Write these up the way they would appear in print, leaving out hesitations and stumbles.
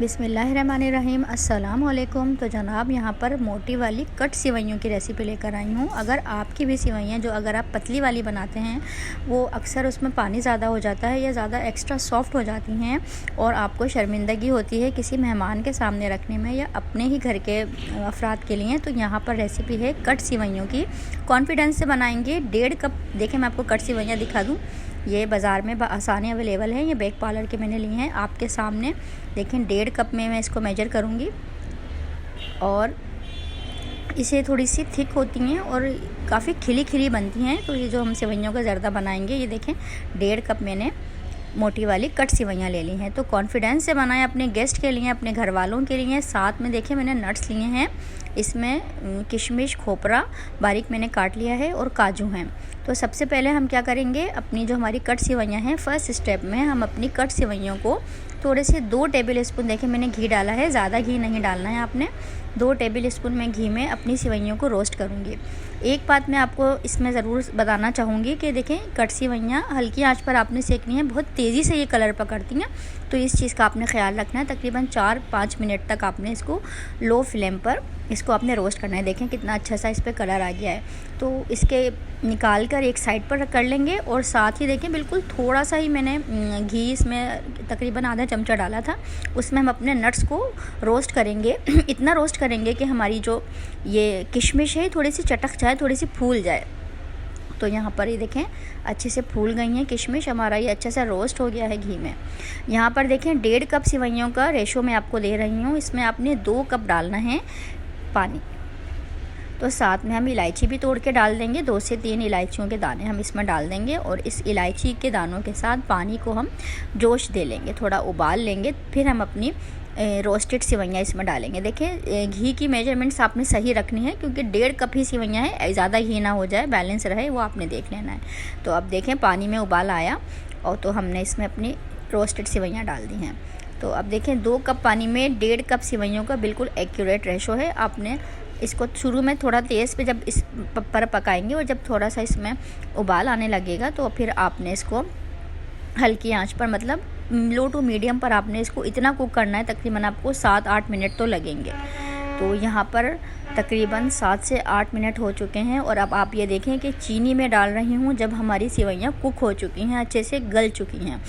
बिस्मिल्लाहिर्रहमानिर्रहीम। अस्सलाम वालेकुम। तो जनाब यहाँ पर मोटी वाली कट सिवैयों की रेसिपी लेकर आई हूँ। अगर आपकी भी सिवैयाँ जो अगर आप पतली वाली बनाते हैं वो अक्सर उसमें पानी ज़्यादा हो जाता है या ज़्यादा एक्स्ट्रा सॉफ्ट हो जाती हैं और आपको शर्मिंदगी होती है किसी मेहमान के सामने रखने में या अपने ही घर के अफराद के लिए, तो यहाँ पर रेसिपी है कट सिवैयों की। कॉन्फिडेंस से बनाएंगे। 1.5 कप, देखें मैं आपको कट सिवैयाँ दिखा दूँ, ये बाज़ार में आसानी अवेलेबल है। ये बेक पार्लर के मैंने लिए हैं आपके सामने। देखें 1.5 कप में मैं इसको मेजर करूँगी और इसे थोड़ी सी थिक होती हैं और काफ़ी खिली खिली बनती हैं। तो ये जो हम सेवइयों का ज़र्दा बनाएंगे, ये देखें 1.5 कप मैंने मोटी वाली कट सिवैयाँ ले ली हैं। तो कॉन्फिडेंस से बनाएं, अपने गेस्ट के लिए, अपने घर वालों के लिए। साथ में देखें मैंने नट्स लिए हैं, इसमें किशमिश, खोपरा बारीक मैंने काट लिया है और काजू हैं। तो सबसे पहले हम क्या करेंगे, अपनी जो हमारी कट सिवैयाँ हैं, फर्स्ट स्टेप में हम अपनी कट सिवैयों को थोड़े से 2 टेबल स्पून, देखें मैंने घी डाला है, ज़्यादा घी नहीं डालना है आपने। 2 टेबल स्पून मैं घी में अपनी सिवैयों को रोस्ट करूँगी। एक बात मैं आपको इसमें ज़रूर बताना चाहूँगी कि देखें कट सिवैयाँ हल्की आंच पर आपने सेकनी है, बहुत तेज़ी से ये कलर पकड़ती हैं, तो इस चीज़ का आपने ख्याल रखना है। तकरीबन 4-5 मिनट तक आपने इसको लो फ्लेम पर इसको आपने रोस्ट करना है। देखें कितना अच्छा सा इस पर कलर आ गया है। तो इसके निकाल कर एक साइड पर कर लेंगे और साथ ही देखें बिल्कुल थोड़ा सा ही मैंने घी इसमें तकरीबन आधा चमचा डाला था, उसमें हम अपने नट्स को रोस्ट करेंगे। इतना रोस्ट करेंगे कि हमारी जो ये किशमिश है थोड़ी सी चटक जाए, थोड़ी सी फूल जाए। तो यहाँ पर ये देखें अच्छे से फूल गई हैं किशमिश, हमारा ये अच्छा सा रोस्ट हो गया है घी में। यहाँ पर देखें 1.5 कप सिवैयों का रेशो मैं आपको दे रही हूँ। इसमें आपने 2 कप डालना है पानी। तो साथ में हम इलायची भी तोड़ के डाल देंगे, 2 से 3 इलायचियों के दाने हम इसमें डाल देंगे और इस इलायची के दानों के साथ पानी को हम जोश दे लेंगे, थोड़ा उबाल लेंगे। फिर हम अपनी रोस्टेड सिवैयाँ इसमें डालेंगे। देखें घी की मेजरमेंट्स आपने सही रखनी है क्योंकि 1.5 कप ही सिवैयाँ है, ज़्यादा घी ना हो जाए, बैलेंस रहे वो आपने देख लेना है। तो अब देखें पानी में उबाल आया और तो हमने इसमें अपनी रोस्टेड सिवैयाँ डाल दी हैं। तो अब देखें 2 कप पानी में 1.5 कप सिवैयों का बिल्कुल एक्यूरेट रेशो है। आपने इसको शुरू में थोड़ा तेज़ पे जब इस पर पकाएंगे और जब थोड़ा सा इसमें उबाल आने लगेगा तो फिर आपने इसको हल्की आंच पर, मतलब लो टू मीडियम पर आपने इसको इतना कुक करना है, तकरीबन आपको 7-8 मिनट तो लगेंगे। तो यहाँ पर तकरीबन 7 से 8 मिनट हो चुके हैं और अब आप ये देखें कि चीनी में डाल रही हूँ जब हमारी सिवैयाँ कुक हो चुकी हैं, अच्छे से गल चुकी हैं।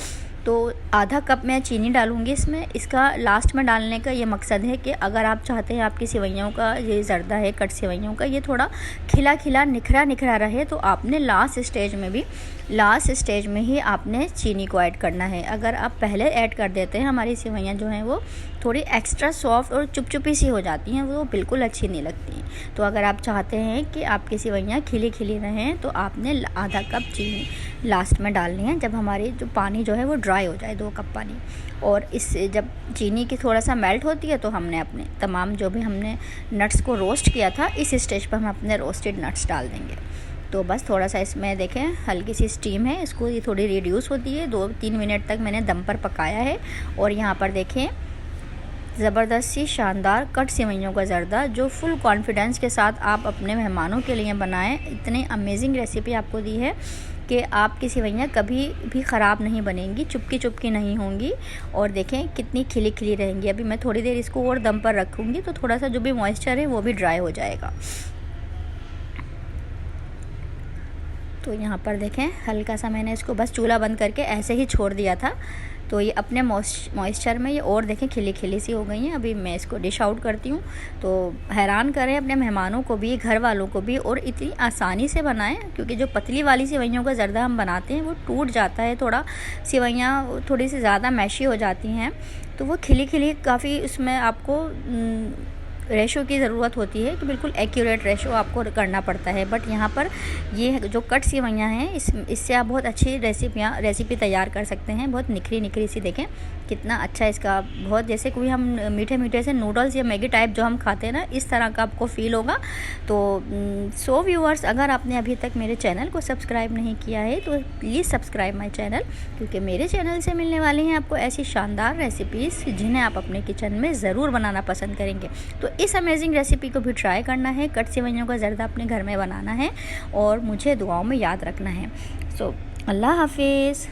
तो आधा कप मैं चीनी डालूँगी इसमें। इसका लास्ट में डालने का ये मकसद है कि अगर आप चाहते हैं आपकी सिवैयों का ये ज़र्दा है कट सिवैयों का ये थोड़ा खिला खिला निखरा निखरा रहे, तो आपने लास्ट स्टेज में ही आपने चीनी को ऐड करना है। अगर आप पहले ऐड कर देते हैं, हमारी सिवैयाँ जो हैं वो थोड़ी एक्स्ट्रा सॉफ्ट और चुपचुपी सी हो जाती हैं, वो बिल्कुल अच्छी नहीं लगती हैं। तो अगर आप चाहते हैं कि आपकी सिवैयाँ खिली खिली रहें तो आपने आधा कप चीनी लास्ट में डालनी है, जब हमारी जो पानी जो है वो ड्राई हो जाए, 2 कप पानी। और इससे जब चीनी की थोड़ा सा मेल्ट होती है तो हमने अपने तमाम जो भी हमने नट्स को रोस्ट किया था, इस स्टेज पर हम अपने रोस्टेड नट्स डाल देंगे। तो बस थोड़ा सा इसमें देखें हल्की सी स्टीम है, इसको ये थोड़ी रिड्यूस होती है। 2-3 मिनट तक मैंने दम पर पकाया है और यहाँ पर देखें ज़बरदस्त सी शानदार कट सिवैयों का ज़र्दा जो फुल कॉन्फिडेंस के साथ आप अपने मेहमानों के लिए बनाएं। इतनी अमेजिंग रेसिपी आपको दी है कि आपकी सिवैयाँ कभी भी ख़राब नहीं बनेंगी, चुपकी नहीं होंगी और देखें कितनी खिली खिली रहेंगी। अभी मैं थोड़ी देर इसको और दम पर रखूँगी तो थोड़ा सा जो भी मॉइस्चर है वो भी ड्राई हो जाएगा। तो यहाँ पर देखें हल्का सा मैंने इसको बस चूल्हा बंद करके ऐसे ही छोड़ दिया था, तो ये अपने मॉइस्चर में ये और देखें खिली खिली सी हो गई हैं। अभी मैं इसको डिश आउट करती हूँ। तो हैरान करें अपने मेहमानों को भी, घर वालों को भी, और इतनी आसानी से बनाएं क्योंकि जो पतली वाली सिवैयों का ज़र्दा हम बनाते हैं वो टूट जाता है, थोड़ा सिवैयाँ थोड़ी सी ज़्यादा मैशी हो जाती हैं, तो वो खिली खिली काफ़ी उसमें आपको रेशो की ज़रूरत होती है कि बिल्कुल एक्यूरेट रेशो आपको करना पड़ता है। बट यहाँ पर ये जो कट सिवैयाँ हैं इससे आप बहुत अच्छी रेसिपी तैयार कर सकते हैं। बहुत निखरी निखरी सी, देखें कितना अच्छा इसका, बहुत जैसे कोई हम मीठे मीठे से नूडल्स या मैगी टाइप जो हम खाते हैं ना, इस तरह का आपको फ़ील होगा। तो सो व्यूअर्स, अगर आपने अभी तक मेरे चैनल को सब्सक्राइब नहीं किया है तो प्लीज़ सब्सक्राइब माई चैनल, क्योंकि मेरे चैनल से मिलने वाली हैं आपको ऐसी शानदार रेसिपीज़ जिन्हें आप अपने किचन में ज़रूर बनाना पसंद करेंगे। तो इस अमेजिंग रेसिपी को भी ट्राई करना है, कट सिवैयों का ज़र्दा अपने घर में बनाना है और मुझे दुआओं में याद रखना है। सो अल्लाह हाफिज़।